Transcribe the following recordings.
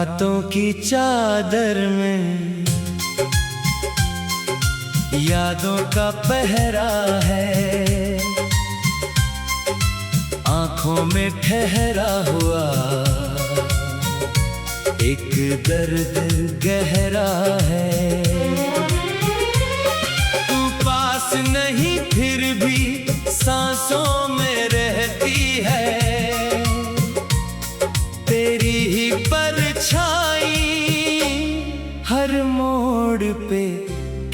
रातों की चादर में यादों का पहरा है, आंखों में ठहरा हुआ एक दर्द गहरा है। तू पास नहीं फिर भी सांसों में रहती है, तेरी ही परछाई हर मोड़ पे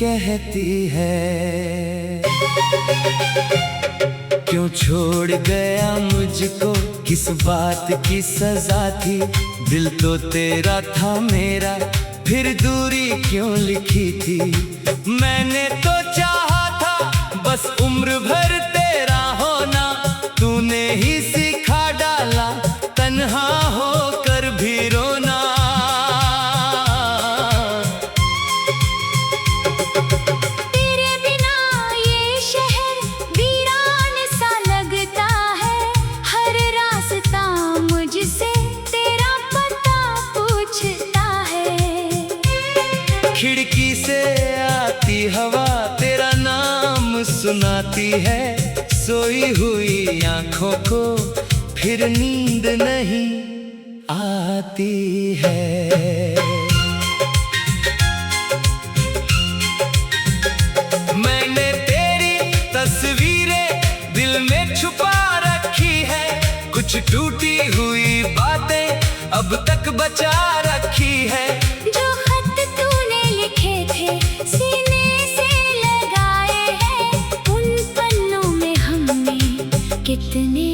कहती है। क्यों छोड़ गया मुझको, किस बात की सजा थी, दिल तो तेरा था मेरा, फिर दूरी क्यों लिखी थी। मैंने तो चाहा था बस उम्र भर तेरा होना, तूने ही सिखा डाला तन्हा होकर भी रोना। तेरे बिना ये शहर वीरान सा लगता है, हर रास्ता मुझसे तेरा पता पूछता है। खिड़की से आती हवा तेरा नाम सुनाती है, सोई हुई आंखों को फिर नींद नहीं आती है। मैंने तेरी तस्वीरें दिल में छुपा रखी है, कुछ टूटी हुई बातें अब तक बचा रखी है। जो खत तूने लिखे थे सीने से लगाए हैं, उन पन्नों में हमने कितने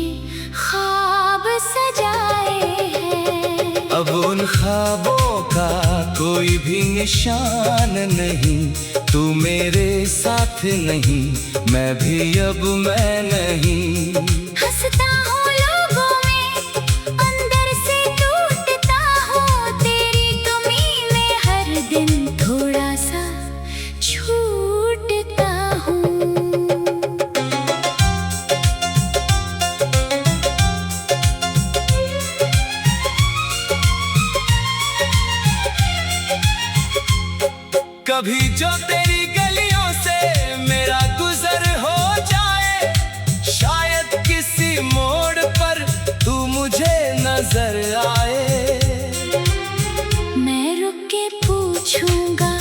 ख्वाब सजाए हैं। अब उन ख्वाबों का कोई भी निशान नहीं, तू मेरे साथ नहीं, मैं भी अब मैं नहीं। हंसता हूँ लोगों में, अंदर से टूटता हूँ, तेरी कमी में हर दिन थोड़ा सा छूटता हूँ। कभी जो तेरी गलियों से मेरा गुजर हो जाए, शायद किसी मोड़ पर तू मुझे नजर आए। मैं रुक के पूछूंगा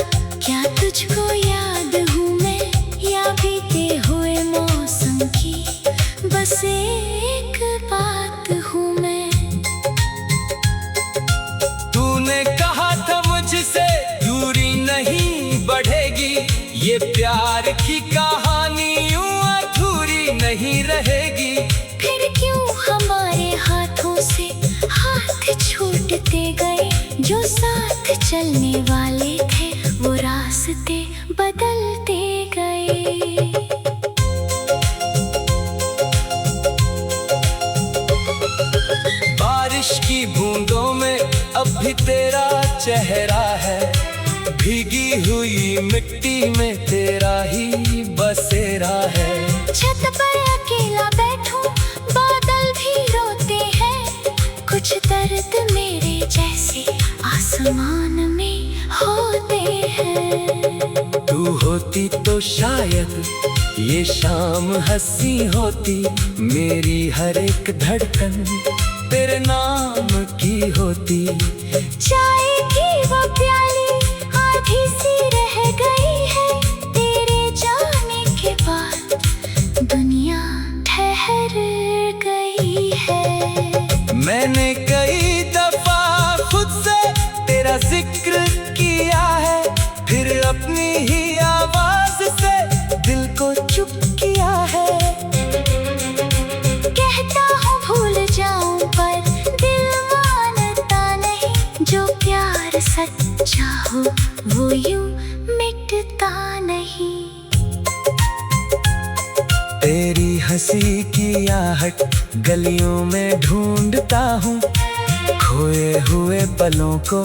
क्या तुझको याद हूँ मैं, या बीते हुए मौसम की बस एक बात हूँ मैं। तूने कहा था मुझसे दूरी नहीं बढ़ेगी, ये प्यार की कहानी यूं अधूरी नहीं रहेगी। फिर क्यों हमारे हाथों से हाथ छूटते गए, जो साथ चलने वाले थे वो रास्ते बदलते गए। बारिश की बूंदों में अब भी तेरा चेहरा है, भीगी हुई मिट्टी में तेरा ही बसेरा है। छत पर अकेला बैठूं, बादल भी रोते हैं, कुछ दर्द मेरे जैसे आसमान में होते हैं। तू होती तो शायद ये शाम हंसी होती, मेरी हर एक धड़कन तेरे नाम की होती। चाय की वो प्याली आधी सी रह गई है, तेरे जाने के बाद दुनिया ठहर गई है। मैंने कई दफा खुद से तेरा जिक्र किया है, फिर अपनी ही आवाज से दिल को चुप किया है। कहता हूँ भूल जाऊं पर दिल मानता नहीं, जो प्यार सच्चा हो वो यूं मिटता नहीं। तेरी हंसी की आहट गलियों में ढूंढता हूँ, खोए हुए पलों को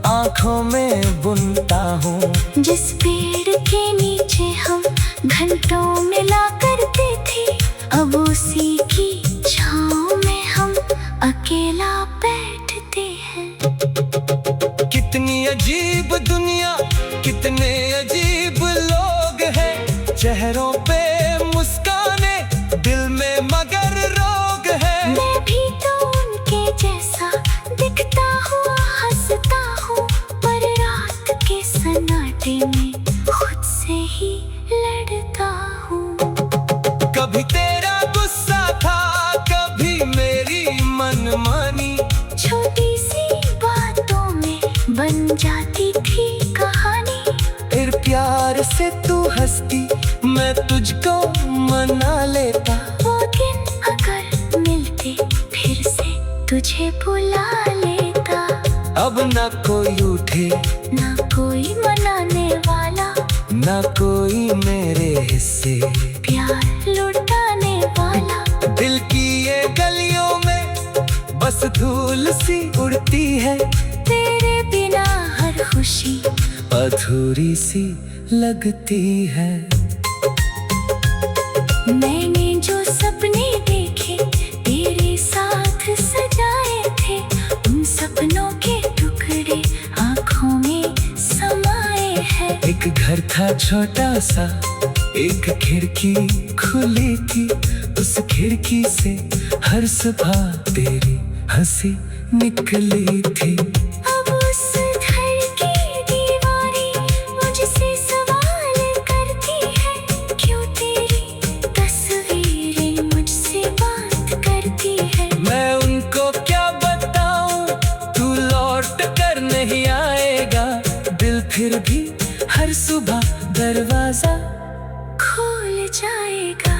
आंखों में बुनता हूँ। जिस पेड़ के नीचे हम घंटों मिला करते थे, अब उसी की छाँव में हम अकेला बैठते हैं। अजीब दुनिया, कितने अजीब लोग हैं। चेहरों पे मुस्काने, दिल में मगर रोग है। मैं भी तो उनके जैसा दिखता हुआ हंसता हूँ, पर रात के सन्नाटे में खुद से ही लड़ता हूँ। कभी तेरा गुस्सा था, कभी मेरी मनमानी, छोटी सी बातों में बन जाती थी कहानी। फिर प्यार से तू हंसती, मैं तुझको मना लेता। वो दिन अगर मिलते फिर से तुझे बुला लेता। अब ना कोई उठे, ना कोई मनाने वाला, ना कोई मेरे हिस्से प्यार लुटाने वाला। दिल की ये गलियों में बस धूल सी उड़ती है। तेरे बिना हर खुशी अधूरी सी लगती है। मैंने जो सपने देखे तेरे साथ सजाए थे, उन सपनों के टुकड़े आँखों में समाए हैं। एक घर था छोटा सा, एक खिड़की खुली थी, उस खिड़की से हर सुबह तेरी हंसी निकली थी। अब उस घर की दीवारें मुझसे सवाल करती है, क्यों तेरी तस्वीरें मुझसे बात करती है। मैं उनको क्या बताऊं, तू लौट कर नहीं आएगा। दिल फिर भी हर सुबह दरवाजा खोल जाएगा।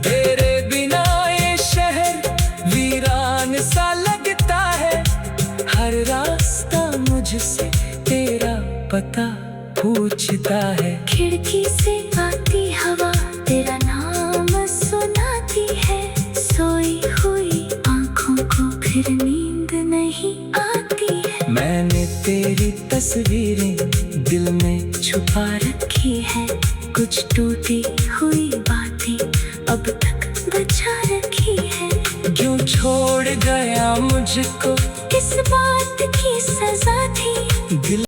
तेरे बिना ये शहर वीरान सा लगता है। हर रास्ता मुझसे तेरा पता पूछता है। खिड़की से आती हवा तेरा नाम सुनाती है। सोई हुई आँखों को फिर नींद नहीं आती है। मैंने तेरी तस्वीरें दिल में छुपा रखी है, कुछ टूटी हुई बातें अब तक बचा रखी है। क्यों छोड़ गया मुझको, किस बात की सजा थी। दिल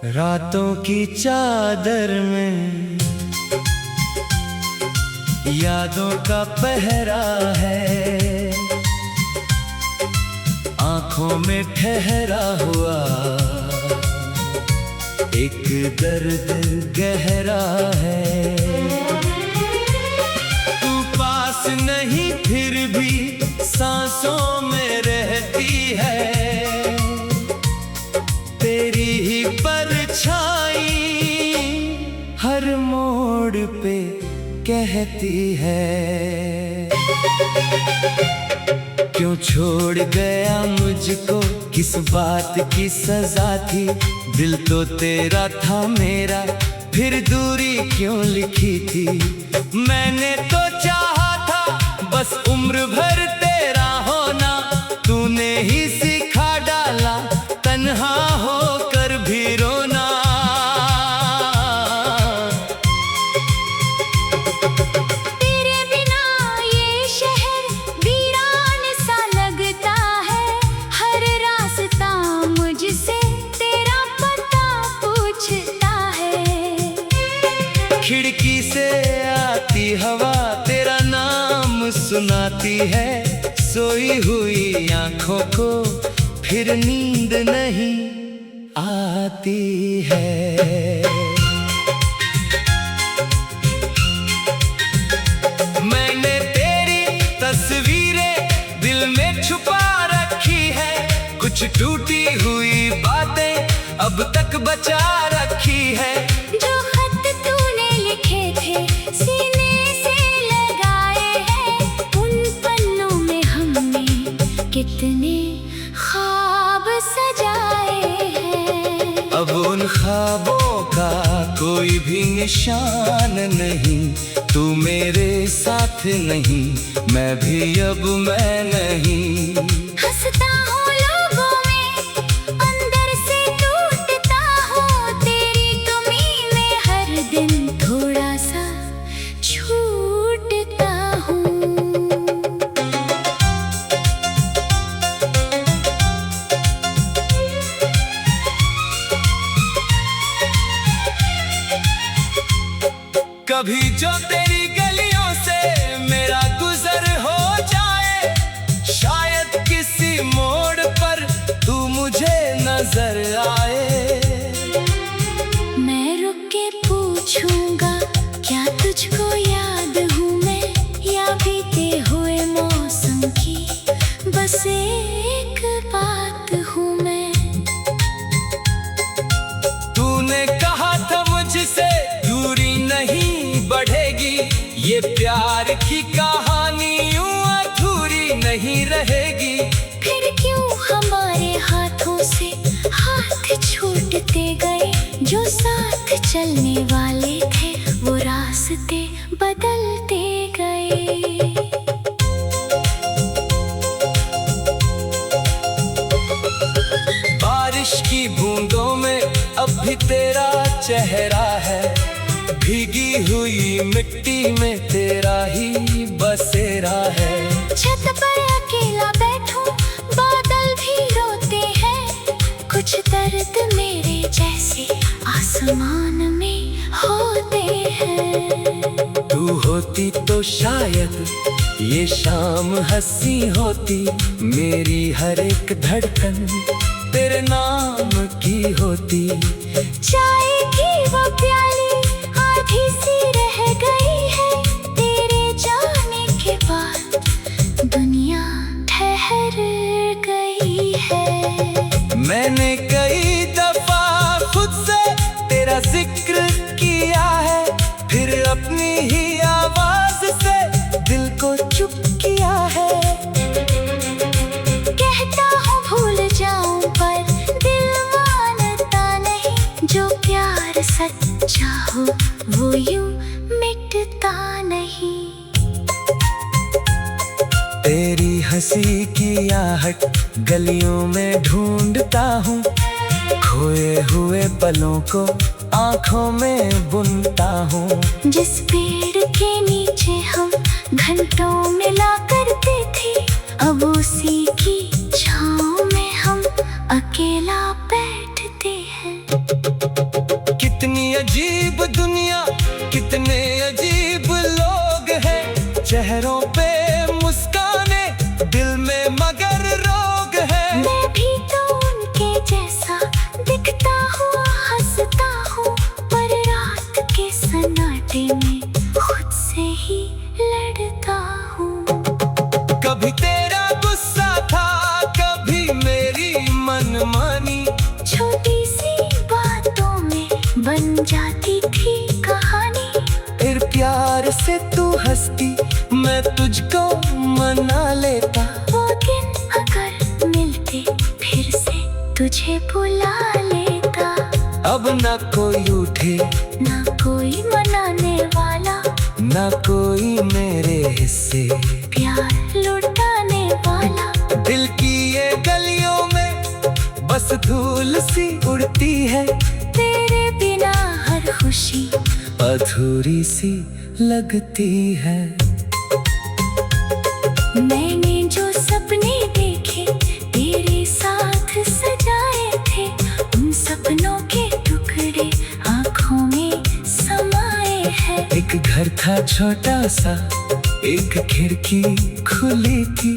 रातों की चादर में यादों का पहरा है। आंखों में ठहरा हुआ एक दर्द गहरा है। तू पास नहीं फिर भी सांसों में रहती है। तेरी ही परछाई हर मोड़ पे कहती है। क्यों छोड़ गया मुझको, किस बात की सजा थी। दिल तो तेरा था मेरा, फिर दूरी क्यों लिखी थी। मैंने तो चाहा था बस उम्र भर तेरा होना। तूने ही सिखा डाला तन्हा होकर भी रोना। तेरे बिना ये शहर वीरान सा लगता है। हर रास्ता मुझसे तेरा पता पूछता है। खिड़की से आती हवा तेरा नाम सुनाती है। सोई हुई आंखों को फिर नींद नहीं आती है। मैंने तेरी तस्वीरें दिल में छुपा रखी है। कुछ टूटी हुई बातें अब तक बचा रखी है। जो खत तूने लिखे थे सीने से लगाए हैं, उन पन्नों में हमने कितने ख्वाब सजाए हैं। अब उन ख्वाबों का कोई निशान नहीं, तू मेरे साथ नहीं, मैं भी अब मैं नहीं। हंसता हूँ लोगों में, अंदर से टूटता हूँ, तेरी कमी में हर दिन थोड़ा सा छूटता हूँ। कभी जो तेरी गलियों से मेरा गुजर हो जाए, शायद किसी मोड़ पर तू मुझे नजर आए। मैं रुक के पूछूंगा, क्या तुझको याद हूँ मैं, या बीते हुए मौसम की बस एक बात हूँ मैं। तूने कहा था मुझसे दूरी नहीं बढ़ेगी, ये प्यार की कहानी यूं अधूरी नहीं रहेगी। फिर क्यों हमारे हाथों से हाथ छूटते गए, जो साथ चलने वाले थे वो रास्ते बदलते गए। बारिश की बूंदों में अब भी तेरा चेहरा है, भीगी हुई मिट्टी में तेरा ही बसेरा है। छत पर अकेला बैठूं, बादल भी रोते हैं, कुछ दर्द मेरे जैसे आसमान में होते हैं। तू होती तो शायद ये शाम हंसी होती, मेरी हर एक धड़कन तेरे नाम की होती। चाय की वो प्याली आधी सी रह गई है, तेरे जाने के बाद दुनिया ठहर गई है। मैंने कई दफा खुद से तेरा जिक्र किया है, फिर अपनी ही आवाज से दिल को चुप किया है। कहता हूँ भूल जाऊं, पर दिल मानता नहीं, जो प्यार सच्चा हो वो यूं मिटता नहीं। तेरी हंसी की आहट गलियों में ढूंढता हूँ, खोए हुए पलों को आंखों में बुनता हूँ। जिस पेड़ के नीचे हम घंटों मिला करते थे, अब उसी की छांव में हम अकेला बैठते हैं। कितनी अजीब दुनिया, कितने अजीब लोग हैं, चेहरों पे मुस्काने दिल में मगर रोग है। मैं भी तो उनके जैसा दिखता हुआ हंसता हूँ, पर रात के सन्नाटे में खुद से ही लड़ता हूँ। कभी तेरा गुस्सा था, कभी मेरी मनमानी, छोटी सी बातों में बन जाती थी कहानी। फिर प्यार से तू हंसती, मैं तुझको मना लेता। वो दिन अगर मिलते फिर से तुझे बुला लेता। अब ना कोई उठे, ना कोई मनाने वाला, ना कोई मेरे हिस्से प्यार लुटाने वाला। दिल की ये गलियों में बस धूल सी उड़ती है, तेरे बिना हर खुशी अधूरी सी लगती है। मैंने जो सपने देखे तेरे साथ सजाए थे, उन सपनों के टुकड़े आँखों में समाए हैं। एक घर था छोटा सा, एक खिड़की खुली थी,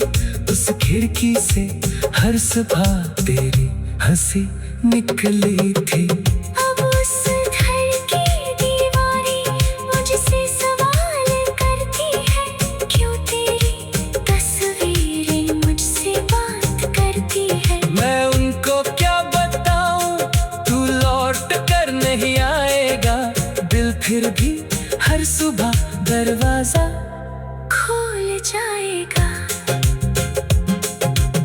उस खिड़की से हर सुबह तेरी हंसी निकली थी। अब उस घर की दीवारें मुझसे सवाल करती है, क्यों तेरी तस्वीरें मुझसे बात करती है। मैं उनको क्या बताऊं, तू लौट कर नहीं आएगा, दिल फिर भी हर सुबह दरवाजा खोल जाएगा।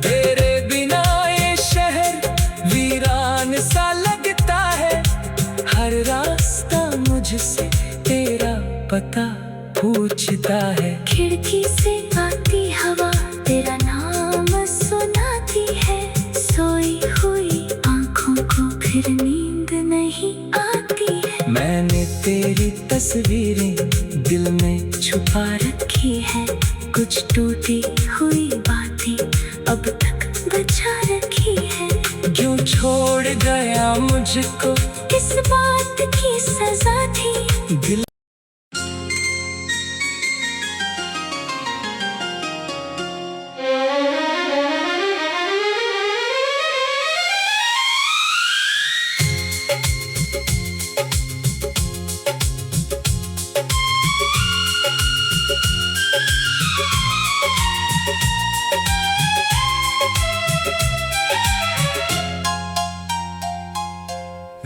तेरे बिना ये शहर वीरान सा लगता है, हर रास्ता मुझसे पता पूछता है। खिड़की से आती हवा तेरा नाम सुनाती है। सोई हुई आंखों को फिर नींद नहीं आती है। मैंने तेरी तस्वीरें दिल में छुपा रखी है। कुछ टूटी हुई बातें अब तक बचा रखी है। क्यों छोड़ गया मुझको, किस बात की सजा थी। दिल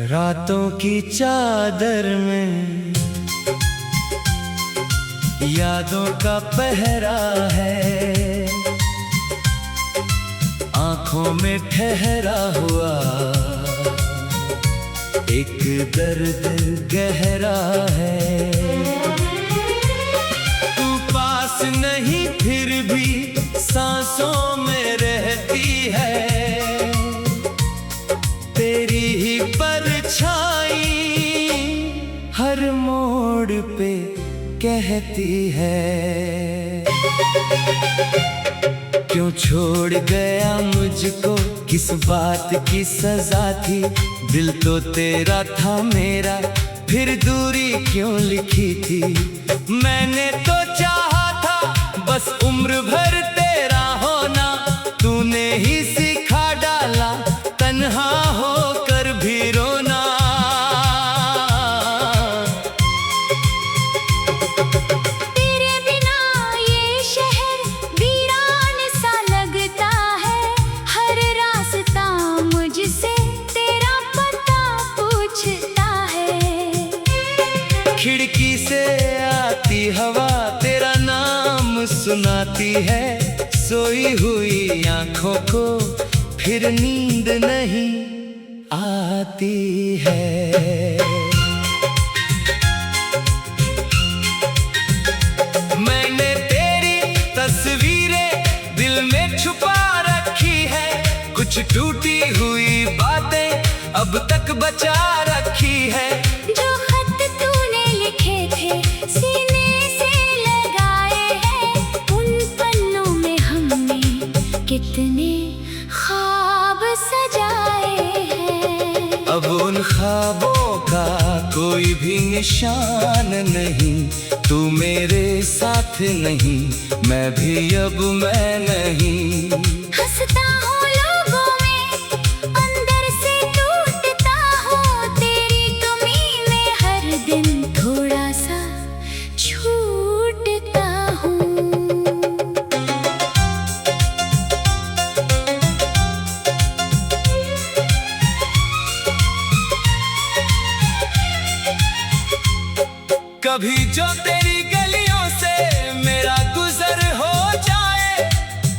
रातों की चादर में यादों का पहरा है। आंखों में ठहरा हुआ एक दर्द गहरा है। तू पास नहीं फिर भी सांसों में रहती है। तेरी ही परछाई हर मोड़ पे कहती है। क्यों छोड़ गया मुझको, किस बात की सजा थी। दिल तो तेरा था मेरा, फिर दूरी क्यों लिखी थी। मैंने तो चाहा था बस उम्र भर तेरा होना। तूने ही सिखा डाला तन्हा होकर भी रोना। तेरे बिना ये शहर वीरान सा लगता है। हर रास्ता मुझसे तेरा पता पूछता है। खिड़की से आती हवा तेरा नाम सुनाती है। सोई हुई आंखों को फिर नींद नहीं आती है। मैंने तेरी तस्वीरें दिल में छुपा रखी है। कुछ टूटी हुई बातें अब तक बचा रखी है। जो खत तूने लिखे थे सीने से लगाए हैं। उन पन्नों में हमने कितने ख्वाब सजाए हैं। अब उन ख्वाबों का कोई भी निशान नहीं। तू मेरे साथ नहीं, मैं भी अब मैं नहीं। हंसता हूँ लोगों में, अंदर से टूटता हूँ। तेरी कमी में हर दिन थोड़ा सा छूटता हूँ। कभी जो तेरी गलियों से मेरा गुजर हो जाए।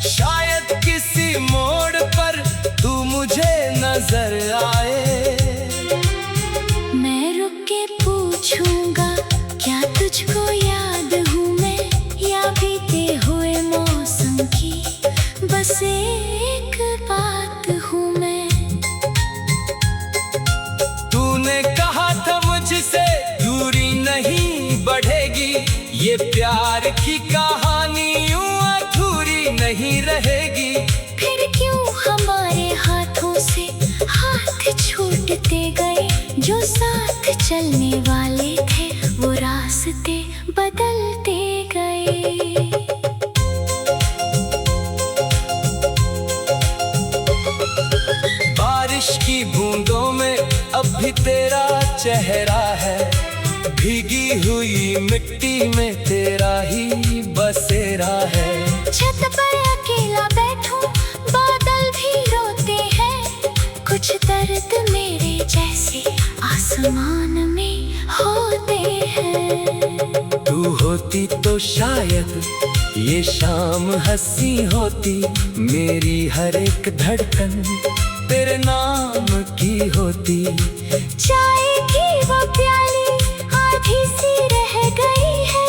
शायद किसी मोड़ पर तू मुझे नजर आए। मैं रुक के पूछूंगा क्या तुझको याद हूँ मैं, या बीते हुए मौसम की बस एक बात हूँ मैं। तूने कहा था मुझसे दूरी नहीं बढ़ेगी। ये प्यार की कहानी यूं अधूरी नहीं रहेगी। फिर क्यों हमारे हाथों से हाथ छूटते गए। जो साथ चलने वाले थे वो रास्ते बदलते गए। बारिश की बूंदों में अब भी तेरा चेहरा है। भीगी हुई मिट्टी में तेरा ही बसेरा है। छत पर अकेला बैठूं, बादल भी रोते हैं। कुछ दर्द मेरे जैसे आसमान में होते हैं। तू होती तो शायद ये शाम हंसी होती। मेरी हर एक धड़कन तेरे नाम की होती। चाय की वो प्याली आधी सी रह गई है।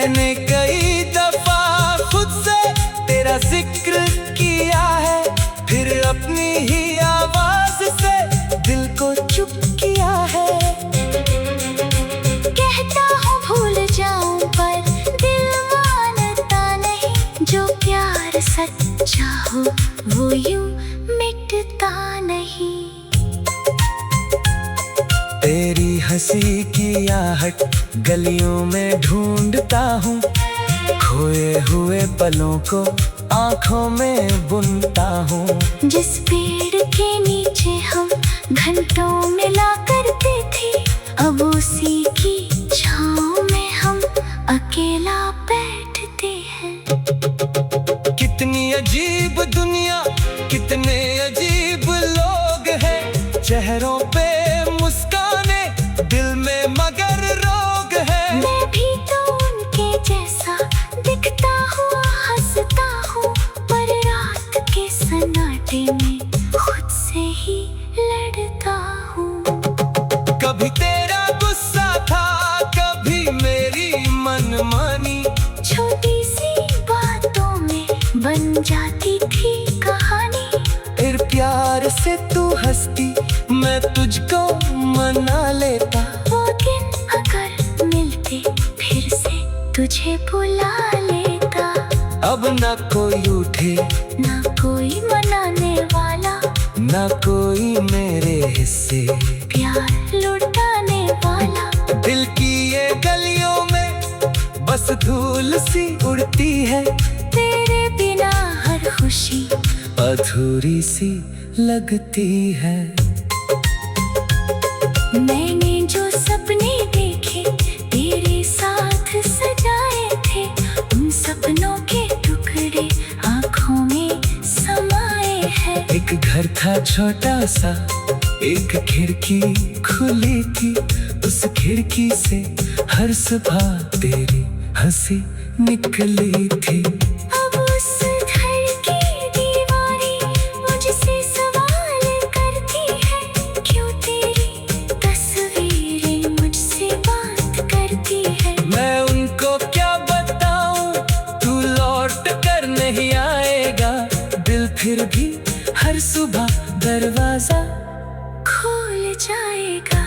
मैंने कई दफा खुद से तेरा जिक्र किया है, फिर अपनी ही आवाज से दिल को चुप किया है। कहता हूँ भूल जाऊं पर दिल मानता नहीं, जो प्यार सच्चा हो वो यूं मिटता नहीं। तेरी हंसी की आहट गलियों में ढूंढता हूँ, खोए हुए पलों को आंखों में बुनता हूँ। जिस पेड़ के नीचे हम घंटों मिला करते थे, अब उसी की छांव में हम अकेला बैठते हैं। कितनी अजीब दुनिया, कितने अजीब लोग हैं, चेहरों पे मुस्काने दिल में मगर रोग है। मैं भी तो उनके जैसा दिखता हुआ हंसता हूँ, पर रात के सन्नाटे में खुद से ही लड़ता हूँ। कभी तेरा गुस्सा था, कभी मेरी मनमानी, छोटी सी बातों में बन जाती थी कहानी। फिर प्यार से तू हंसती, मैं तुझको मना लेता। वो दिन अगर मिलते फिर से तुझे बुला लेता। अब ना कोई उठे, ना कोई मनाने वाला, ना कोई मेरे हिस्से प्यार लुटाने वाला। दिल की ये गलियों में बस धूल सी उड़ती है, तेरे बिना हर खुशी अधूरी सी लगती है। मैंने जो सपने देखे तेरे साथ सजाए थे, उन सपनों के टुकड़े आँखों में समाए हैं। एक घर था छोटा सा, एक खिड़की खुली थी, उस खिड़की से हर सुबह तेरी हंसी निकली थी। अब उस घर की दीवारें मुझसे सवाल करती है, क्यों तेरी तस्वीरें मुझसे बात करती है। मैं उनको क्या बताऊं, तू लौट कर नहीं आएगा, दिल फिर भी हर सुबह दरवाजा खोल जाएगा।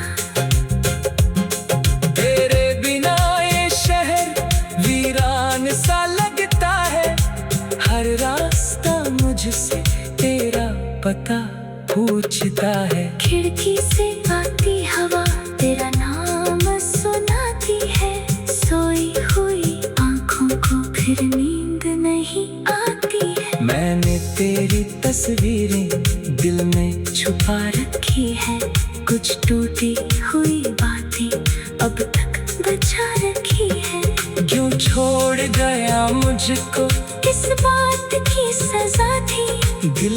तेरे बिना ये शहर वीरान सा लगता है, हर रास्ता मुझसे तेरा पता पूछता है। खिड़की से आती हवा तेरा नाम सुनाती है, सोई हुई आँखों को फिर नींद नहीं आती है। मैंने तेरी तस्वीरें दिल में छुपा रखी है, कुछ टूटी हुई बातें अब तक बचा रखी है। क्यों छोड़ गया मुझको, किस बात की सजा थी। दिल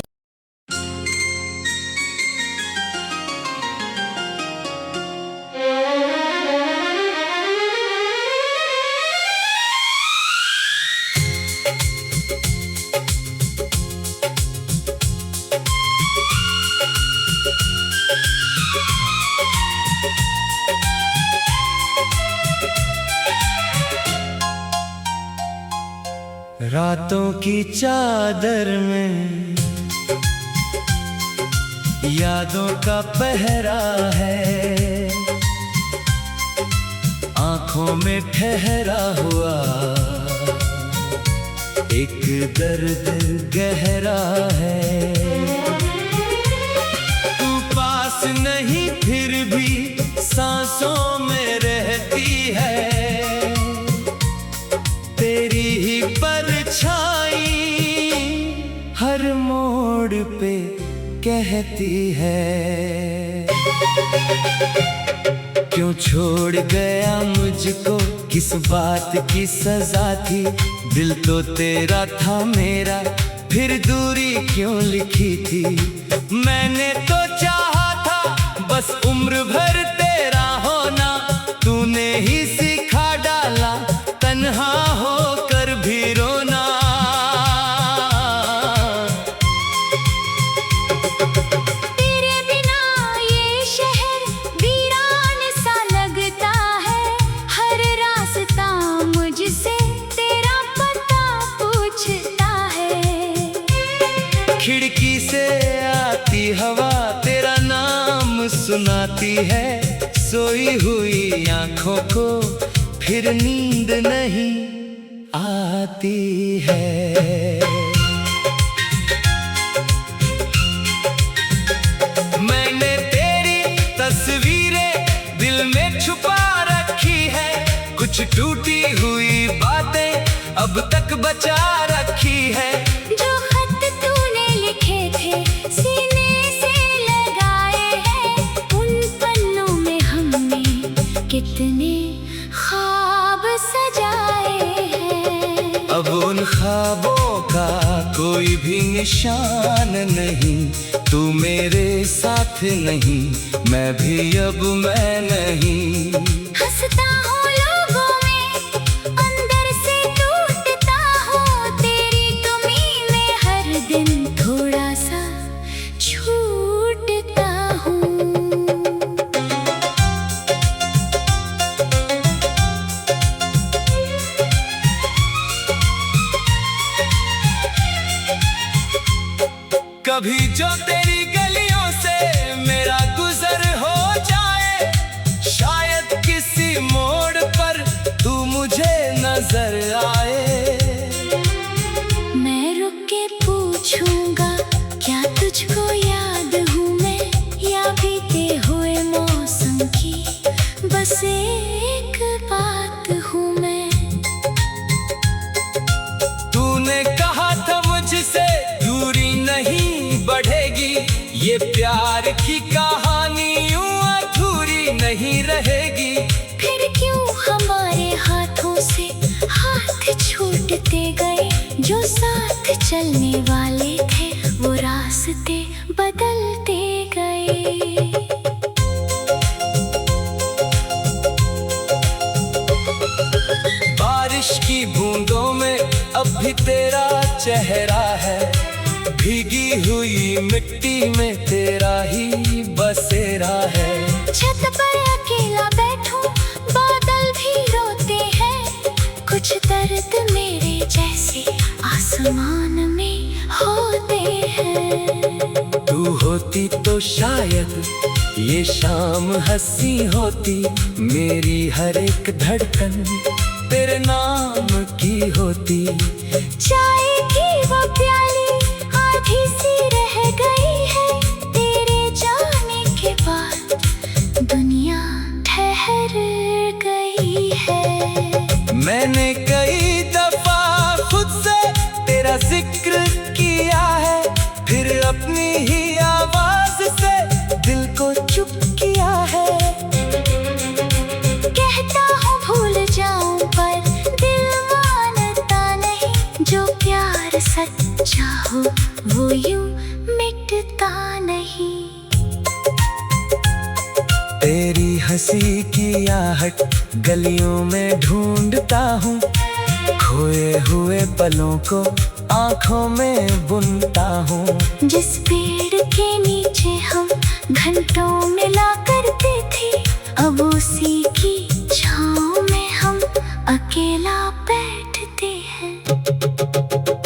रातों की चादर में यादों का पहरा है, आंखों में ठहरा हुआ एक दर्द गहरा है। तू पास नहीं फिर भी सांसों में रहती है, तेरी ही परछाई हर मोड़ पे कहती है। क्यों छोड़ गया मुझको, किस बात की सजा थी, दिल तो तेरा था मेरा, फिर दूरी क्यों लिखी थी। मैंने तो चाहा था बस उम्र भर तेरा होना, तूने ही सिखा डाला तन्हा होकर भी रोना। तेरे बिना ये शहर वीरान सा लगता है, हर रास्ता मुझसे सुनाती है सोई हुई आंखों को, फिर नींद नहीं आती है। मैंने तेरी तस्वीरें दिल में छुपा रखी है, कुछ टूटी हुई बातें अब तक बचा रखी है। जो खत तूने लिखे थे सीने से लगाए हैं, उन पन्नों में हमने कितने ख्वाब सजाए हैं। अब उन ख्वाबों का कोई भी निशान नहीं, तू मेरे साथ नहीं, मैं भी अब मैं नहीं। हंसता हूँ लोगों में, अंदर से टूटता हूँ, तेरी कमी में हर दिन थोड़ा सा छूटता हूँ। कभी जो तेरी गलियों से मेरा गुजर हो जाए, शायद किसी मोड़ पर तू मुझे नजर आए। मैं रुक के पूछूंगा क्या तुझको याद हूँ मैं, या बीते हुए मौसम की बस एक बात हूँ मैं। तूने कहा था मुझसे दूरी नहीं बढ़ेगी, ये प्यार की कहानी यूं अधूरी नहीं रहेगी। फिर क्यों हमारे हाथों से हाथ छूटते गए, जो साथ चलने वाले थे वो रास्ते बदलते गए। बारिश की बूंदों में अब भी तेरा चेहरा है, भीगी हुई मिट्टी में तेरा ही बसेरा है। छत पर अकेला बैठूं, बादल भी रोते हैं, कुछ दर्द मेरे जैसे आसमान में होते हैं। तू होती तो शायद ये शाम हंसी होती, मेरी हर एक धड़कन तेरे नाम की होती। चाय की वो प्याली आधी सी रह गई है, तेरे जाने के बाद दुनिया ठहर गई है। मैंने कई दफा खुद से तेरा जिक्र किया है, फिर अपनी ही आवाज से दिल को चुप किया है। कहता हूँ भूल जाऊं पर दिल मानता नहीं, जो प्यार सच्चा हो वो यूं मिटता नहीं। तेरी हंसी की आहट गलियों में ढूंढता हूँ, खोए हुए पलों को आंखों में बुनता हूँ। जिस पेड़ के नीचे हम घंटों मिला करते थे, अब उसी की छांव में हम अकेला बैठते हैं।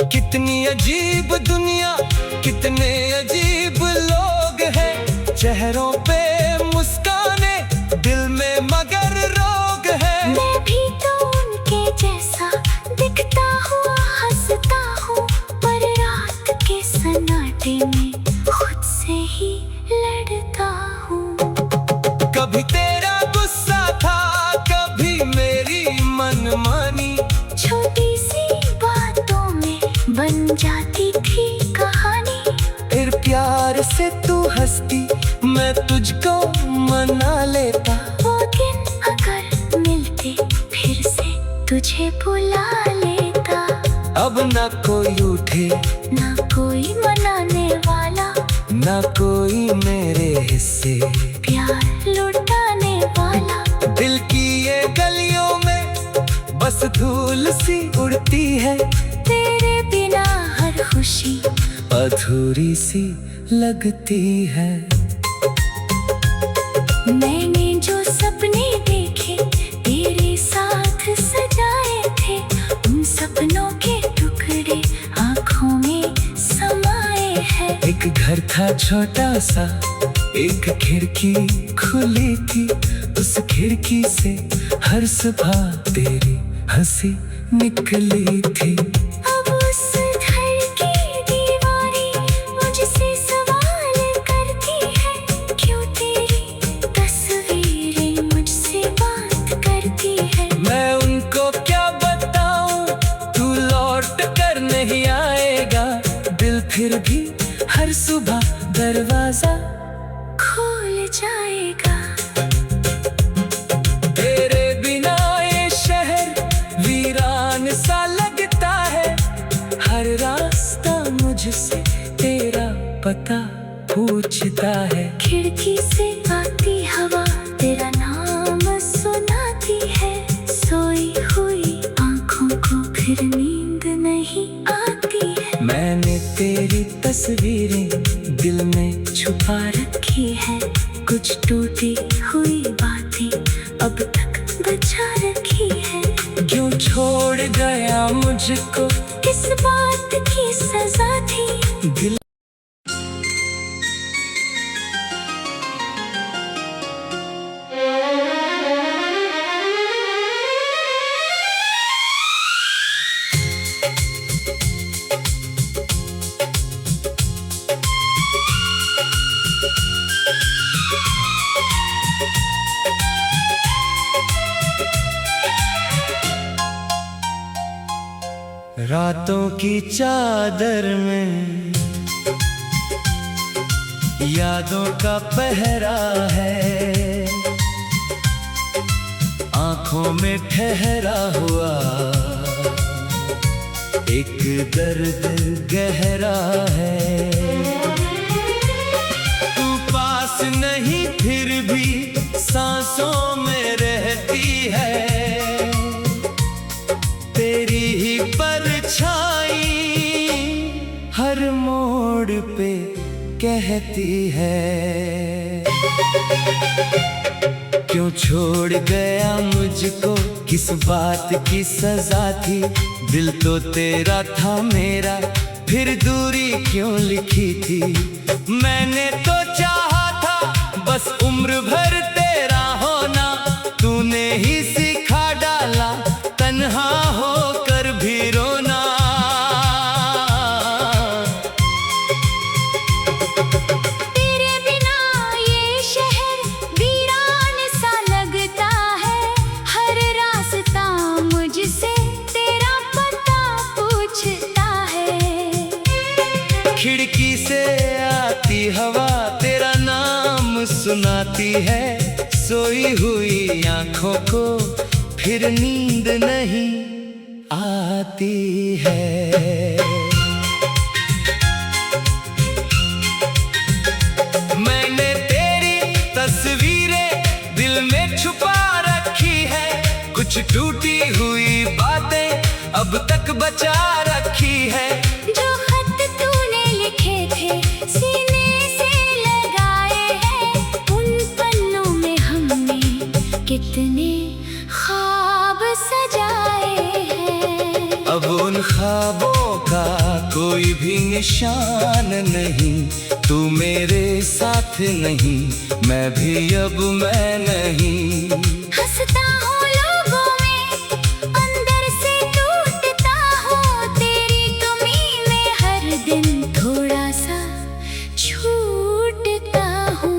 कितनी अजीब दुनिया, कितने अजीब लोग हैं, चेहरों पे मुस्काने दिल में मगर रोग है। मैं भी तो उनके जैसा दिखता हुआ हंसता हूँ, पर रात के सन्नाटे में खुद से ही लड़ता हूँ। कभी तेरा गुस्सा था, कभी मेरी मनमानी, छोटी सी बातों में बन जाती थी कहानी। फिर प्यार से तू हंसती, मैं तुझको मना लेता। वो दिन अगर मिलते फिर से तुझे बुला लेता। अब ना कोई उठे, ना कोई मनाने वाला, ना कोई मेरे हिस्से प्यार लुटाने वाला। दिल की ये गलियों में बस धूल सी उड़ती है, तेरे बिना हर खुशी अधूरी सी लगती है। मैंने जो सपने देखे तेरे साथ सजाए थे, उन सपनों के टुकड़े आँखों में समाए हैं। एक घर था छोटा सा, एक खिड़की खुली थी, उस खिड़की से हर सुबह तेरी हंसी निकली थी। अब उस घर की दीवारें मुझसे सवाल करती है, क्यों तेरी तस्वीरें मुझसे बात करती है। मैं उनको क्या बताऊं, तू लौट कर नहीं आएगा, दिल फिर भी हर सुबह दरवाजा खोल जाएगा। तेरे बिना ये शहर वीरान सा लगता है, हर रास्ता मुझसे तेरा पता पूछता है। खिड़की से आती हवा तेरा नाम सुनाती है, सोई हुई आंखों को फिर नींद नहीं आती है। मैंने तेरी तस्वीरें दिल में छुपा रखी है, कुछ टूटी हुई बातें अब तक बचा रखी है। क्यों छोड़ गया मुझको, किस बात की सजा थी। दिल रातों की चादर में यादों का पहरा है, आंखों में ठहरा हुआ एक दर्द गहरा है। तू पास नहीं फिर भी सांसों में रहती है, तेरी ही परछाई हर मोड़ पे कहती है। क्यों छोड़ गया मुझको, किस बात की सजा थी। दिल तो तेरा था मेरा, फिर दूरी क्यों लिखी थी। मैंने तो चाहा था बस उम्र भर तेरा होना, तूने ही सिखा डाला तन्हा होकर भी रोना। तेरे बिना ये शहर वीरान सा लगता है, हर रास्ता मुझसे तेरा पता पूछता है। खिड़की से आती हवा तेरा नाम सुनाती है, सोई हुई आंखों को फिर नींद नहीं आती है। मैंने तेरी तस्वीरें दिल में छुपा रखी है, कुछ टूटी हुई बातें अब तक बचा रखी है। जो खत तूने लिखे थे सीने से लगाए हैं, उन पन्नों में हमने कितने ख्वाब सजाए हैं। अब उन ख्वाबों का कोई भी निशान नहीं, तू मेरे साथ नहीं, मैं भी अब मैं नहीं। हंसता हूँ लोगों में, अंदर से टूटता हूँ, तेरी कमी में हर दिन थोड़ा सा छूटता हूँ।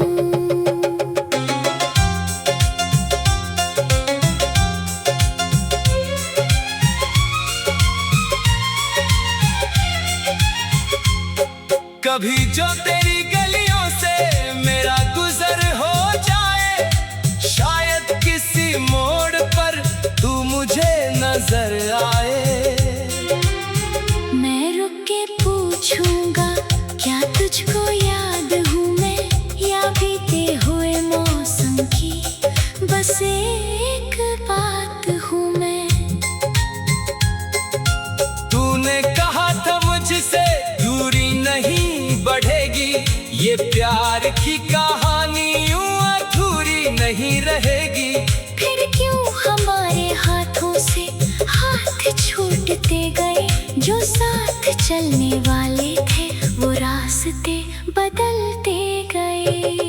कभी जो तेरी गलियों से मेरा गुजर हो जाए, शायद किसी मोड़ पर तू मुझे नजर आए। मैं रुक के पूछूंगा, क्या तुझको याद हूँ मैं, या बीते हुए मौसम की बस एक बात हूँ मैं। तूने कहा था मुझसे दूरी नहीं बढ़ेगी, ये प्यार की कहानी यूं अधूरी नहीं रहेगी। फिर क्यों हमारे हाथों से हाथ छूटते गए, जो साथ चलने वाले थे वो रास्ते बदलते गए।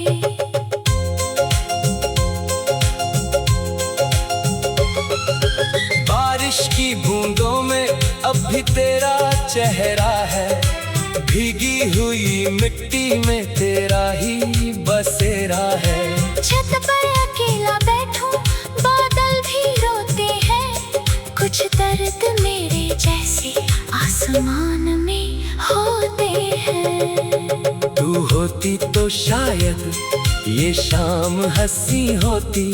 बारिश की बूंदों में अब भी तेरा चेहरा है, भीगी हुई मिट्टी में तेरा ही बसेरा है। छत पर अकेला बैठूं, बादल भी रोते हैं, कुछ दर्द मेरे जैसे आसमान में होते हैं। तू होती तो शायद ये शाम हंसी होती।